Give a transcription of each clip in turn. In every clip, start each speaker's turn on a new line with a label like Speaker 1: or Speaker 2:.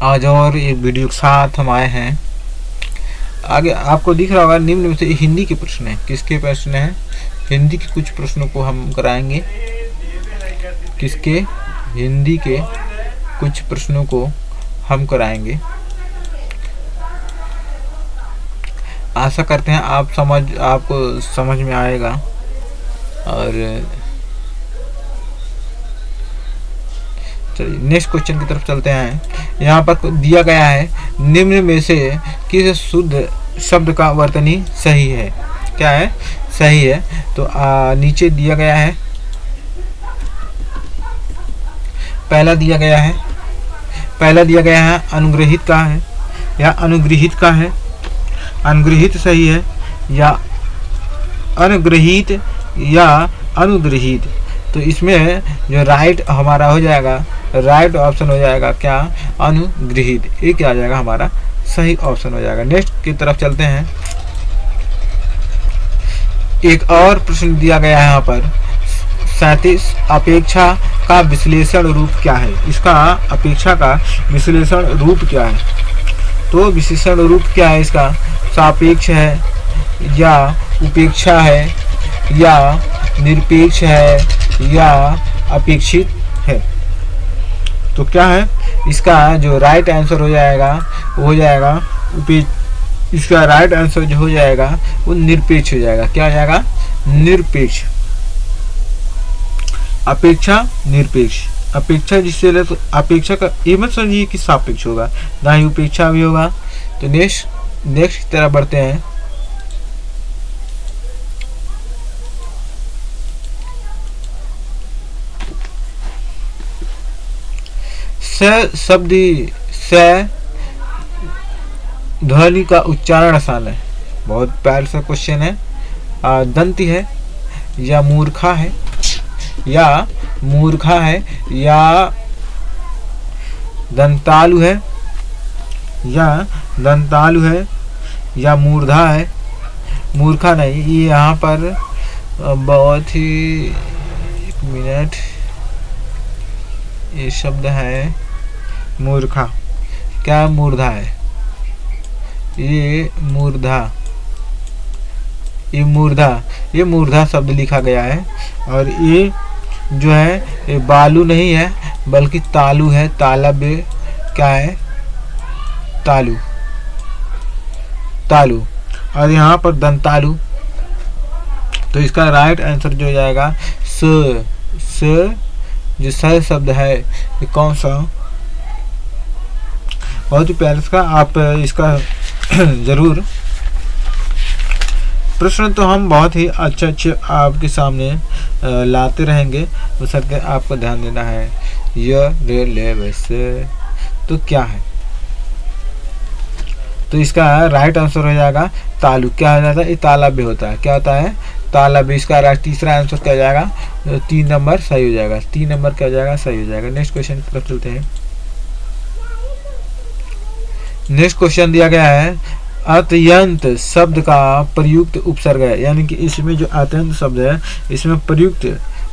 Speaker 1: आज और एक वीडियो के साथ हम आए हैं। आगे आपको दिख रहा होगा निम्न में से हिंदी के प्रश्न हैं। किसके प्रश्न हैं? हिंदी के कुछ प्रश्नों को हम कराएंगे। किसके? हिंदी के कुछ प्रश्नों को हम कराएंगे। आशा करते हैं आपको समझ में आएगा। और चलिए नेक्स्ट क्वेश्चन की तरफ चलते हैं। यहाँ पर दिया गया है निम्न में से किस शुद्ध शब्द का वर्तनी सही है? क्या है? सही है। तो नीचे दिया गया है। पहला दिया गया है अनुग्रहित का है या अनुग्रहित का है। अनुग्रहित सही है या अनुग्रहित या अनुग्रहित। तो इसमें जो राइट हमारा हो जाएगा, राइट ऑप्शन हो जाएगा क्या? अनुग्रहित। ये क्या आ जाएगा? हमारा सही ऑप्शन हो जाएगा। नेक्स्ट की तरफ चलते हैं। एक और प्रश्न दिया गया है यहाँ पर 37 अपेक्षा का विश्लेषण रूप क्या है? इसका अपेक्षा का विश्लेषण रूप क्या है? तो विशेषण रूप क्या है इसका? सापेक्ष है या उपेक्षा है या निरपेक्ष है या अपेक्षित है? तो क्या है इसका जो राइट आंसर हो जाएगा वो हो जाएगा इसका राइट आंसर जो हो जाएगा वो निरपेक्ष हो जाएगा। क्या हो जाएगा? निरपेक्ष। अपेक्षा निरपेक्ष। अपेक्षा जिससे ले तो अपेक्षा का ये मत समझिए कि सापेक्ष होगा, ना ही उपेक्षा भी होगा। तो नेक्स्ट की तरफ बढ़ते हैं। शब्द से ध्वनि का उच्चारण आसान है। बहुत प्यार सा क्वेश्चन है। दंती है या मूर्खा है या दंतालु है या मूर्धा है। मूर्खा नहीं, ये यहाँ पर बहुत ही एक मिनट, ये शब्द है मूर्खा। क्या? मूर्धा है। ये मूर्धा शब्द लिखा गया है। और ये जो है ये बालू नहीं है बल्कि तालु है। तालब क्या है? तालु। और यहाँ पर दंतालु। तो इसका राइट आंसर जो हो जाएगा जो स शब्द है ये कौन सा? बहुत ही प्यारा इसका आप इसका जरूर प्रश्न तो हम बहुत ही अच्छे आपके सामने लाते रहेंगे। उस करके आपको ध्यान देना है। तो क्या है? तो इसका राइट आंसर हो जाएगा तालु। क्या हो जाता है? ये तालाब भी होता है। क्या होता है? तालाब। इसका तीसरा आंसर क्या हो जाएगा? 3 नंबर सही हो जाएगा। 3 नंबर क्या हो जाएगा? सही हो जाएगा। नेक्स्ट क्वेश्चन की तरफ चलते हैं। नेक्स्ट क्वेश्चन दिया गया है अत्यंत शब्द का प्रयुक्त उपसर्ग है। यानी कि इसमें जो अत्यंत शब्द है इसमें प्रयुक्त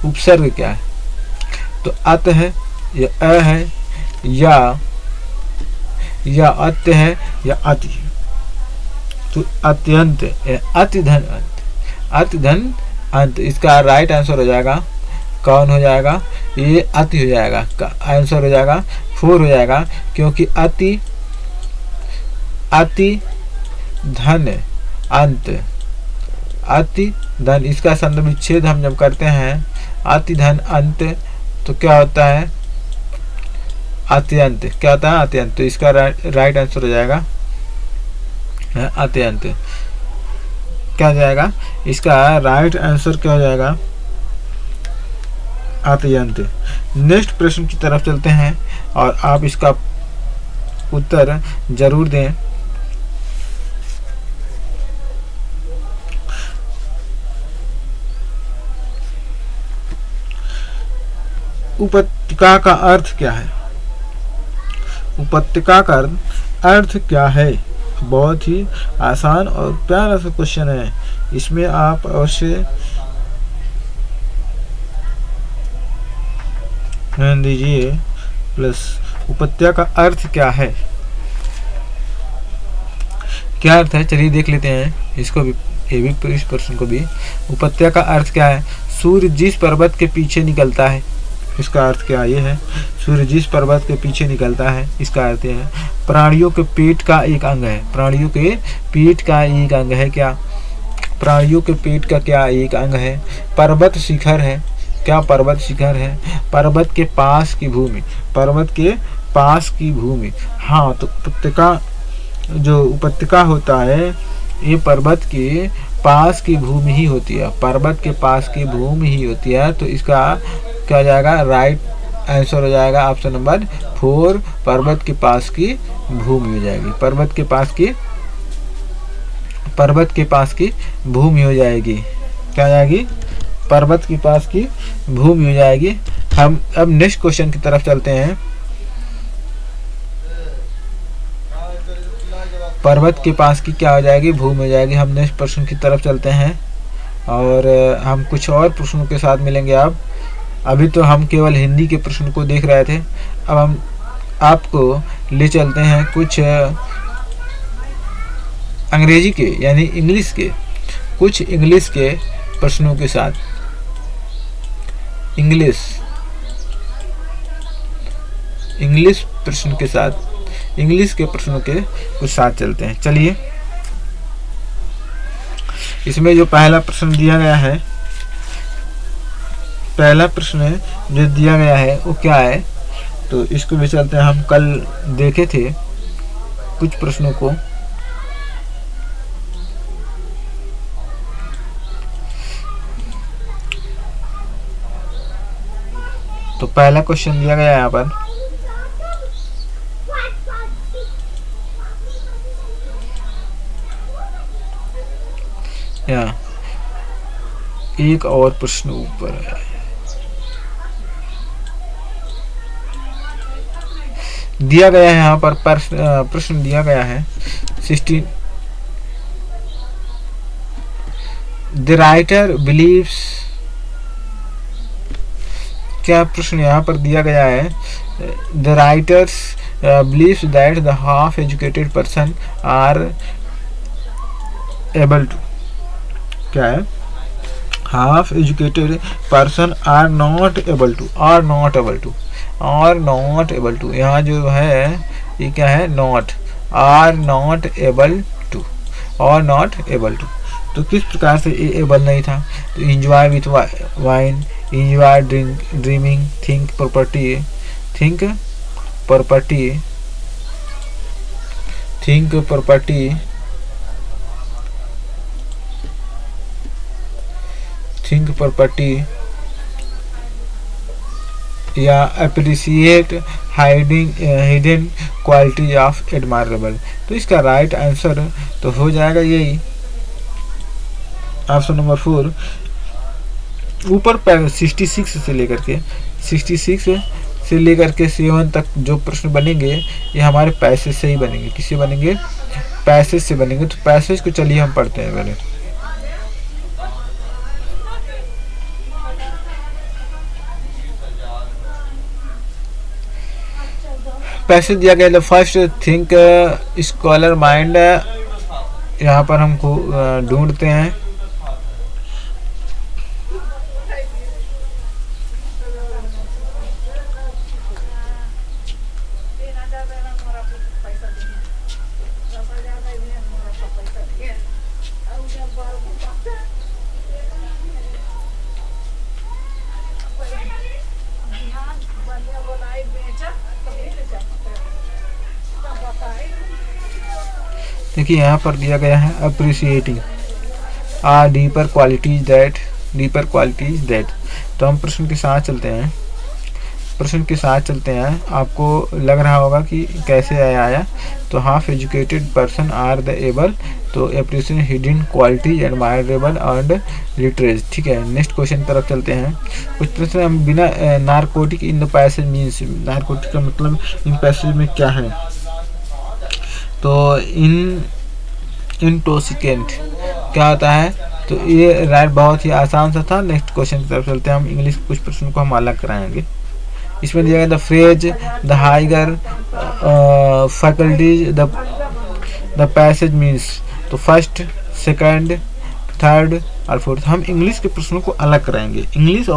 Speaker 1: उपसर्ग क्या है? तो अत है या अ है या अत्य है या अति। तो अत्यंत अतिधन अंत। अतिधन अंत। इसका राइट आंसर हो जाएगा कौन हो जाएगा? ये अति हो जाएगा। आंसर हो जाएगा 4 हो जाएगा। क्योंकि अति धन अंत। अति धन इसका संदर्भ विच्छेद हम जब करते हैं अति धन अंत तो क्या होता है? अत्यंत। क्या होता है? अत्यंत। तो इसका राइट आंसर हो जाएगा अत्यंत। क्या हो जाएगा? इसका राइट आंसर क्या हो जाएगा? अत्यंत। नेक्स्ट प्रश्न की तरफ चलते हैं और आप इसका उत्तर जरूर दें। उपत्यका का अर्थ क्या है? उपत्यका का अर्थ क्या है? बहुत ही आसान और प्यारा सा क्वेश्चन है। इसमें आप अवश्य ध्यान दीजिए। प्लस उपत्यका का अर्थ क्या है? क्या अर्थ है, चलिए देख लेते हैं इसको भी, ये भी इस प्रश्न को भी। उपत्यका का अर्थ क्या है? सूर्य जिस पर्वत के पीछे निकलता है, इसका अर्थ क्या ये है? सूर्य जिस पर्वत के पीछे निकलता है, इसका अर्थ है प्राणियों के पेट का एक अंग है। प्राणियों के पेट का एक अंग है क्या? प्राणियों के पेट का क्या एक अंग है? पर्वत शिखर है क्या? पर्वत शिखर है। पर्वत के पास की भूमि, पर्वत के पास की भूमि। हाँ, तो उपत्यका, जो उपत्यका होता है ये पर्वत के पास की भूमि ही होती है, पर्वत के पास की भूमि ही होती है। तो इसका क्या हो जाएगा? राइट आंसर हो जाएगा ऑप्शन नंबर 4, पर्वत के पास की भूमि हो जाएगी। पर्वत के पास की भूमि हो जाएगी। क्या हो जाएगी? पर्वत के पास की भूमि हो जाएगी। हम अब नेक्स्ट क्वेश्चन की तरफ चलते हैं। पर्वत के पास की क्या हो जाएगी? भूमि हो जाएगी। हम नेक्स्ट प्रश्न की तरफ चलते हैं और हम कुछ और प्रश्नों के साथ मिलेंगे। अब अभी तो हम केवल हिंदी के प्रश्न को देख रहे थे, अब हम आपको ले चलते हैं कुछ अंग्रेजी के यानी इंग्लिश के, कुछ इंग्लिश के प्रश्नों के साथ। इंग्लिश प्रश्न के साथ, इंग्लिश के प्रश्नों के कुछ साथ चलते हैं। चलिए, इसमें जो पहला प्रश्न दिया गया है, पहला प्रश्न जो दिया गया है वो क्या है, तो इसको भी चलते हैं। हम कल देखे थे कुछ प्रश्नों को। तो पहला क्वेश्चन दिया गया है यहाँ पर, या एक और प्रश्न ऊपर है। दिया गया है यहाँ पर प्रश्न दिया गया है 16। द राइटर बिलीव्स, क्या प्रश्न यहाँ पर दिया गया है? The writers believes that the half educated person are able to, क्या है? Half educated person are not able to, are not able to, are not able to. यहाँ जो है ये क्या है? Not, are not able to, और not able to. तो किस प्रकार से ये एबल नहीं था? तो enjoy with wine, enjoy dreaming, think property, think property, think property, think property, या appreciate hidden quality of admirable. तो इसका राइट आंसर तो हो जाएगा यही ऑप्शन नंबर 4। ऊपर 66 से लेकर के 7 तक जो प्रश्न बनेंगे ये हमारे पैसेज से ही बनेंगे। किससे बनेंगे? पैसेज से बनेंगे। तो पैसेज को चलिए हम पढ़ते हैं पहले। पैसेज दिया गया, फर्स्ट थिंक स्कॉलर माइंड, यहाँ पर हमको ढूंढते हैं। देखिए यहाँ पर दिया गया है appreciating are deeper qualities that, deeper qualities that. तो हम प्रश्न के साथ चलते हैं, प्रश्न के साथ चलते हैं। आपको लग रहा होगा कि कैसे आया। तो half educated person are the able, तो appreciate hidden qualities admirable and literacy. ठीक है, नेक्स्ट क्वेश्चन तरफ चलते हैं। कुछ प्रश्न हम बिना narcotic in the passage means, narcotic का मतलब इन पैसेज में क्या है? तो इंटॉक्सिकेंट क्या होता है? तो ये राइट बहुत ही आसान सा था। नेक्स्ट क्वेश्चन की तरफ चलते हैं हम। इंग्लिश कुछ प्रश्नों को हम अलग कराएंगे। इसमें दिया गया the phrase, the higher faculties, the passage means. तो फर्स्ट, सेकंड, थर्ड और फोर्थ। हम इंग्लिश के प्रश्नों को अलग कराएंगे, इंग्लिश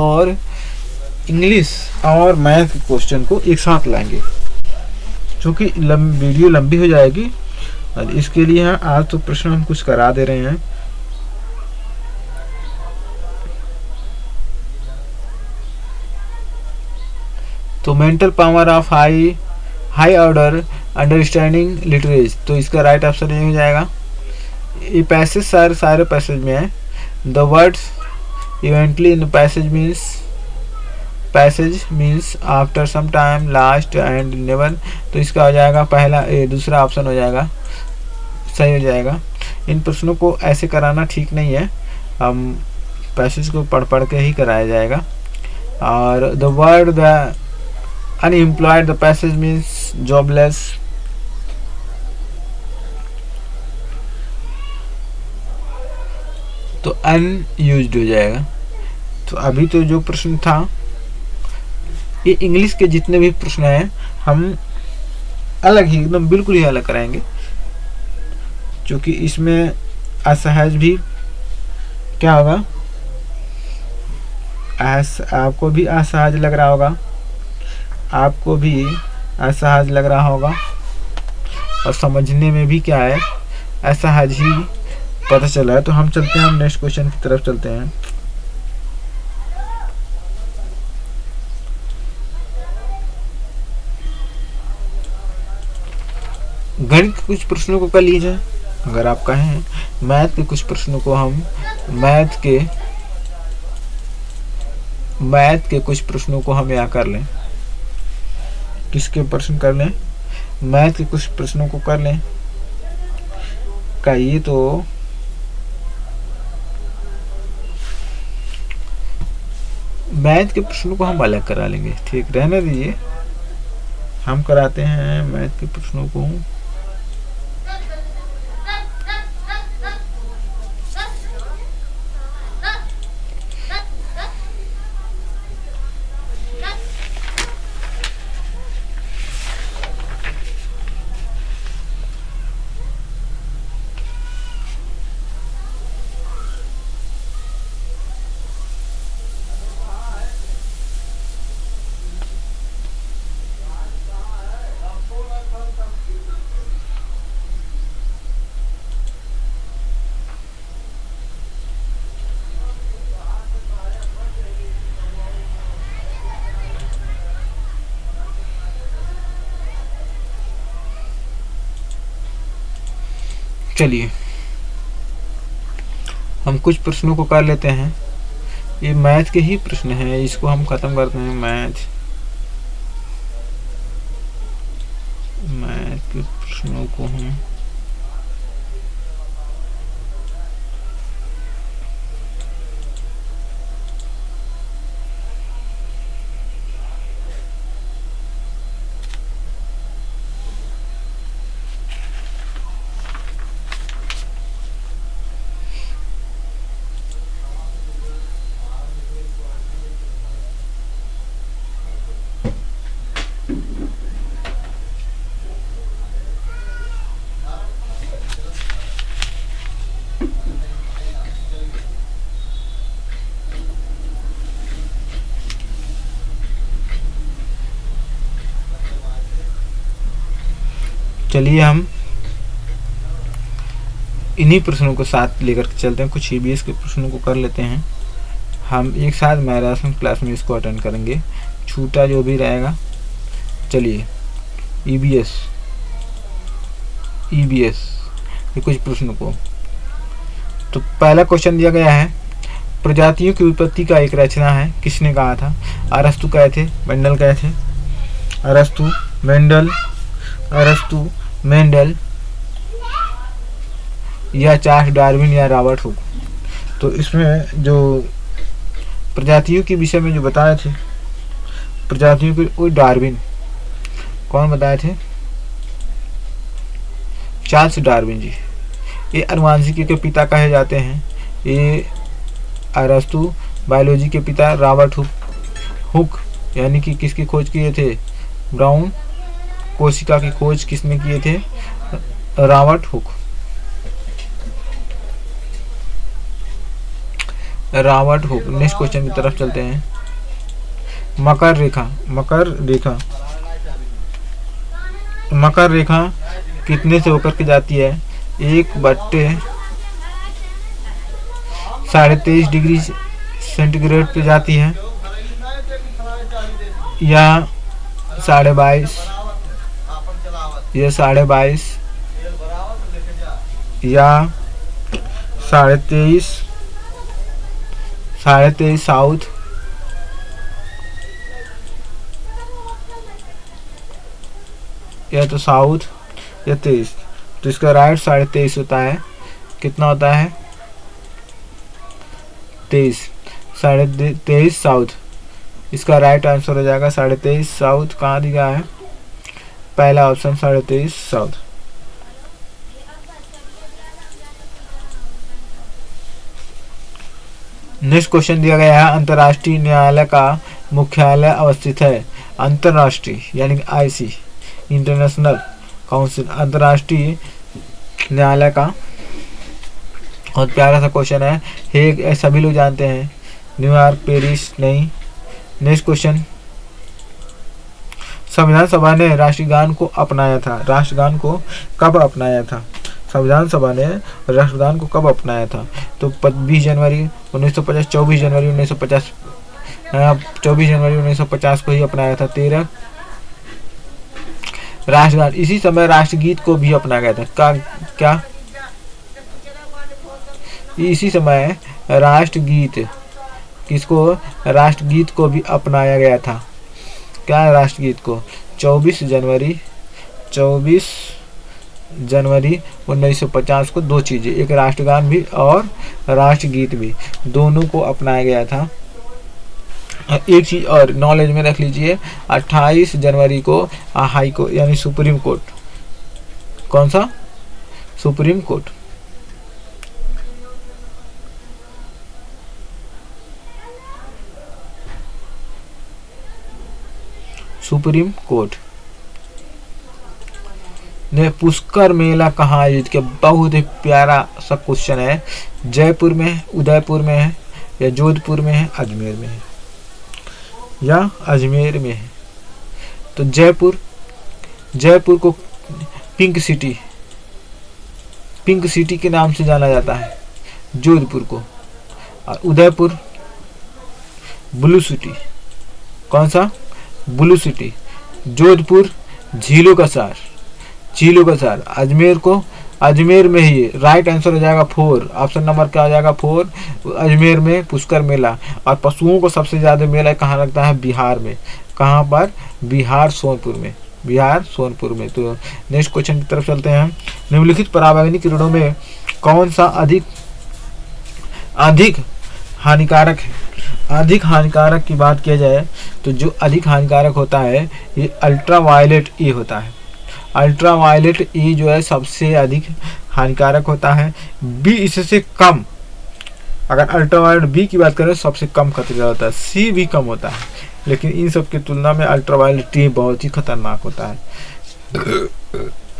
Speaker 1: और मैथ के क्वेश्चन को एक साथ लाएंगे, क्योंकि वीडियो लंबी हो जाएगी और इसके लिए आज तो प्रश्न हम कुछ करा दे रहे हैं। तो mental power of high order understanding literature, तो इसका राइट ऑप्शन ये हो जाएगा। ये पैसेज सारे पैसेज में है। The words eventually in passage means after some time, last and never, तो इसका हो जाएगा पहला, दूसरा ऑप्शन हो जाएगा, सही हो जाएगा। इन प्रश्नों को ऐसे कराना ठीक नहीं है, हम पैसेज को पढ़ के ही कराया जाएगा। और the word the unemployed, the passage means jobless, तो अनयूज्ड हो जाएगा। तो अभी तो जो प्रश्न था, ये इंग्लिश के जितने भी प्रश्न हैं हम अलग ही, एकदम बिल्कुल ही अलग कराएंगे, क्योंकि इसमें असहज भी क्या होगा, आपको भी असहज लग रहा होगा, आपको भी असहज लग रहा होगा, और समझने में भी क्या है, असहज ही पता चला है। तो हम चलते हैं, हम नेक्स्ट क्वेश्चन की तरफ चलते हैं। गणित के कुछ प्रश्नों को कर लीजिए, अगर आप कहें मैथ के कुछ प्रश्नों को हम मैथ के कुछ प्रश्नों को हम यहाँ कर लें। किसके प्रश्न कर लें? मैथ के कुछ प्रश्नों को कर लें। कहिए तो मैथ के प्रश्नों को हम अलग करा लेंगे, ठीक, रहने दीजिए, हम कराते हैं मैथ के प्रश्नों को। चलिए हम कुछ प्रश्नों को कर लेते हैं, ये मैथ के ही प्रश्न हैं, इसको हम खत्म करते हैं। मैथ के प्रश्नों को हम चलिए हम इन्हीं प्रश्नों को साथ लेकर के चलते हैं। कुछ ईबीएस के प्रश्नों को कर लेते हैं, हम एक साथ मैराथन क्लास में इसको अटेंड करेंगे, छूटा जो भी रहेगा। चलिए ईबीएस ये कुछ प्रश्नों को, तो पहला क्वेश्चन दिया गया है, प्रजातियों की उत्पत्ति का एक रचना है, किसने कहा था? अरस्तु कहे थे, मेंडल कहे थे। अरस्तु, मेंडल या चार्ल्स डार्विन या रॉबर्ट हुक। तो इसमें जो प्रजातियों के विषय में जो बताए थे, प्रजातियों के, वो डार्विन, कौन बताए थे? चार्ल्स डार्विन जी। ये आनुवांशिकी के पिता कहे जाते हैं। ये अरस्तु बायोलॉजी के पिता, रॉबर्ट हुक यानी कि किसकी खोज किए थे? ब्राउन कोशिका की खोज किसने किए थे? Robert Hooke. Robert Hooke. Next question की तरफ चलते हैं। मकर रेखा। मकर रेखा, मकर रेखा कितने से होकर के जाती है? 1/23.5 डिग्री सेंटीग्रेड पे जाती है, या 22.5, या 22.5, या 23.5 साउथ, या तो साउथ या 23। तो इसका राइट 23.5 होता है। कितना होता है? 23, 23.5 साउथ। इसका राइट आंसर हो जाएगा 23.5 साउथ। कहाँ दिया है? पहला ऑप्शन 23.5 साउथ। नेक्स्ट क्वेश्चन दिया गया है, अंतर्राष्ट्रीय न्यायालय का मुख्यालय अवस्थित है। अंतर्राष्ट्रीय यानी कि आईसी, इंटरनेशनल काउंसिल, अंतर्राष्ट्रीय न्यायालय का। बहुत प्यारा सा क्वेश्चन है। हेग सभी लोग जानते हैं, न्यूयॉर्क, पेरिस नहीं। नेक्स्ट क्वेश्चन, संविधान सभा ने राष्ट्रगान को अपनाया था। राष्ट्रगान को कब अपनाया था? संविधान सभा ने राष्ट्रगान को कब अपनाया था? तो 20 जनवरी 1950, 24 जनवरी 1950, 24 जनवरी 1950 को ही अपनाया था। 13 राष्ट्रगान, इसी समय राष्ट्रगीत को भी अपनाया गया था। क्या इसी समय राष्ट्रगीत, किसको? राष्ट्रगीत को भी अपनाया गया था। क्या राष्ट्रगीत को? 24 जनवरी 1950 को। दो चीजें, एक राष्ट्रगान भी और राष्ट्रगीत भी, दोनों को अपनाया गया था। एक चीज और नॉलेज में रख लीजिए, 28 जनवरी को हाई कोर्ट यानी सुप्रीम कोर्ट, कौन सा? सुप्रीम कोर्ट, सुप्रीम कोर्ट ने पुष्कर मेला कहाँ आयोजित किया? बहुत ही प्यारा सा क्वेश्चन है। जयपुर में है, उदयपुर में है, या जोधपुर में है, अजमेर में है, या अजमेर में है? तो जयपुर को पिंक सिटी के नाम से जाना जाता है, जोधपुर को। और उदयपुर ब्लू सिटी, कौन सा? Blue city. जोधपुर झीलों का शहर, अजमेर में ही राइट आंसर हो जाएगा 4। ऑप्शन नंबर क्या हो जाएगा? 4। अजमेर में पुष्कर मेला। और पशुओं को सबसे ज्यादा मेला कहाँ लगता है? बिहार में। कहाँ पर? बिहार, सोनपुर में। तो नेक्स्ट क्वेश्चन की तरफ चलते हैं। निम्नलिखित पराबैंगनी किरणों में कौन सा अधिक हानिकारक है? अधिक हानिकारक की बात किया जाए तो जो अधिक हानिकारक होता है ये अल्ट्रावायलेट ए होता है। अल्ट्रावायलेट ए जो है सबसे अधिक हानिकारक होता है। बी इससे कम, अगर अल्ट्रावायलेट बी की बात करें सबसे कम खतरा होता है। सी भी कम होता है, लेकिन इन सब की तुलना में अल्ट्रावायलेट ए बहुत ही खतरनाक होता है।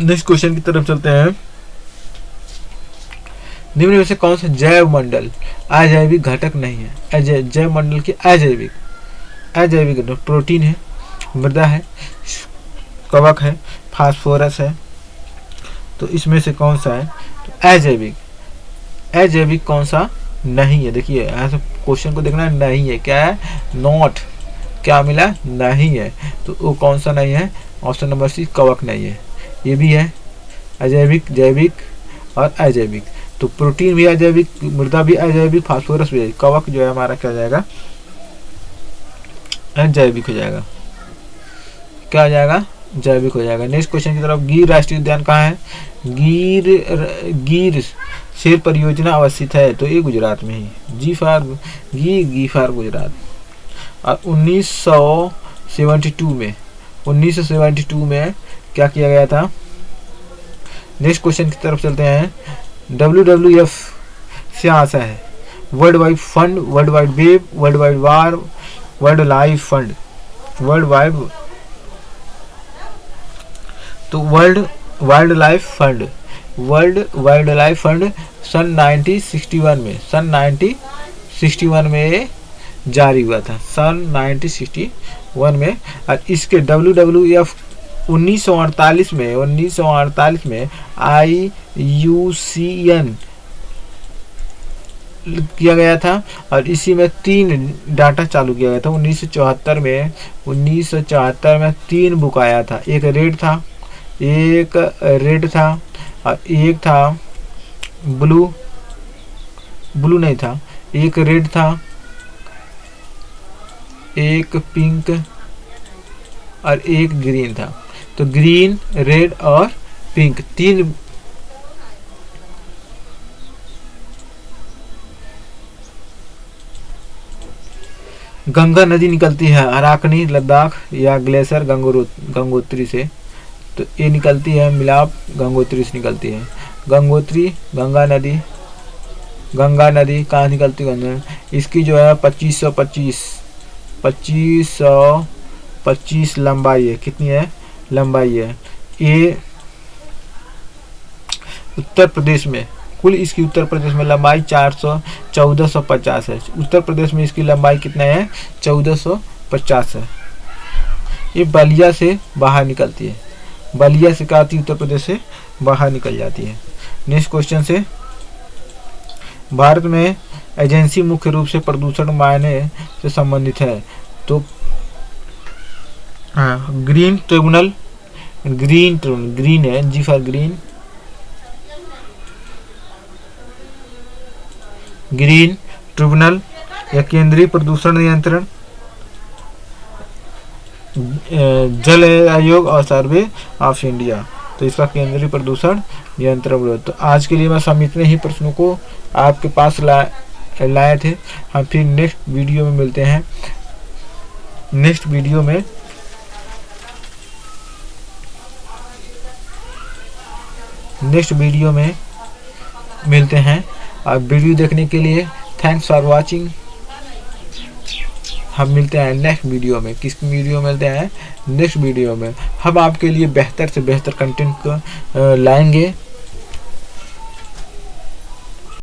Speaker 1: नेक्स्ट क्वेश्चन की तरफ चलते हैं। निम्न में से कौन सा जैव मंडल अजैविक घटक नहीं है? जैव मंडल की अजैविक प्रोटीन है, मृदा है, कवक है, फास्फोरस है। तो इसमें से कौन सा है? तो अजैविक कौन सा नहीं है? देखिए ऐसा क्वेश्चन को देखना, नहीं है क्या है? नॉट। क्या मिला? नहीं है। तो वो कौन सा नहीं है? ऑप्शन नंबर सी, कवक नहीं है। ये भी है अजैविक, जैविक और अजैविक। तो प्रोटीन भी अजैविक, मृदा भी अजैविक, फास्फोरस भी अजैविक। कवक जो है हमारा क्या हो जाएगा? अजैविक हो जाएगा। क्या हो जाएगा? जैविक हो जाएगा। नेक्स्ट क्वेश्चन की तरफ। गिर राष्ट्रीय उद्यान कहाँ है? गिर शेर परियोजना अवस्थित है, तो ये गुजरात में ही। गी फॉर गुजरात। और 1972 में क्या किया गया था? नेक्स्ट क्वेश्चन की तरफ चलते हैं। WWF से आशा है world wide fund, world wide web, world wide war, world life fund. World wide तो वर्ल्ड वाइल्ड लाइफ फंड सन 1961 में जारी हुआ था, सन 1961 में। और इसके WWF 1948 में IUCN किया गया था और इसी में 3 डाटा चालू किया गया था। 1974 में 3 बुक आया था, एक रेड था और एक था ब्लू नहीं था, एक रेड था, एक पिंक और एक ग्रीन था। तो ग्रीन, रेड और पिंक 3 गंगा नदी निकलती है अराकनी, लद्दाख या ग्लेशियर गंगोत्री से। तो ये निकलती है मिलाप गंगोत्री से निकलती है। गंगा नदी कहाँ निकलती है? इसकी जो है 2525 लंबाई है। कितनी है लंबाई है? ये उत्तर प्रदेश में कुल इसकी उत्तर प्रदेश में लंबाई 1450 है। उत्तर प्रदेश में इसकी लंबाई कितना है? 1450 है। ये बलिया से बाहर निकलती है, बलिया से आती उत्तर प्रदेश से बाहर निकल जाती है। नेक्स्ट क्वेश्चन से, भारत में एजेंसी मुख्य रूप से प्रदूषण मायने से संबंधित है। तो ग्रीन ट्रिब्यूनल, ग्रीन है, जी फॉर ग्रीन ट्रिब्यूनल या केंद्रीय प्रदूषण नियंत्रण, जल आयोग और सर्वे ऑफ इंडिया। तो इसका केंद्रीय प्रदूषण नियंत्रण। तो आज के लिए मैं हम इतने ही प्रश्नों को आपके पास लाए थे। हम फिर नेक्स्ट वीडियो में मिलते हैं। नेक्स्ट वीडियो में मिलते हैं। और वीडियो देखने के लिए थैंक्स फॉर वॉचिंग। हम मिलते हैं नेक्स्ट वीडियो में। किस वीडियो में मिलते हैं? नेक्स्ट वीडियो में हम आपके लिए बेहतर से बेहतर कंटेंट को लाएंगे।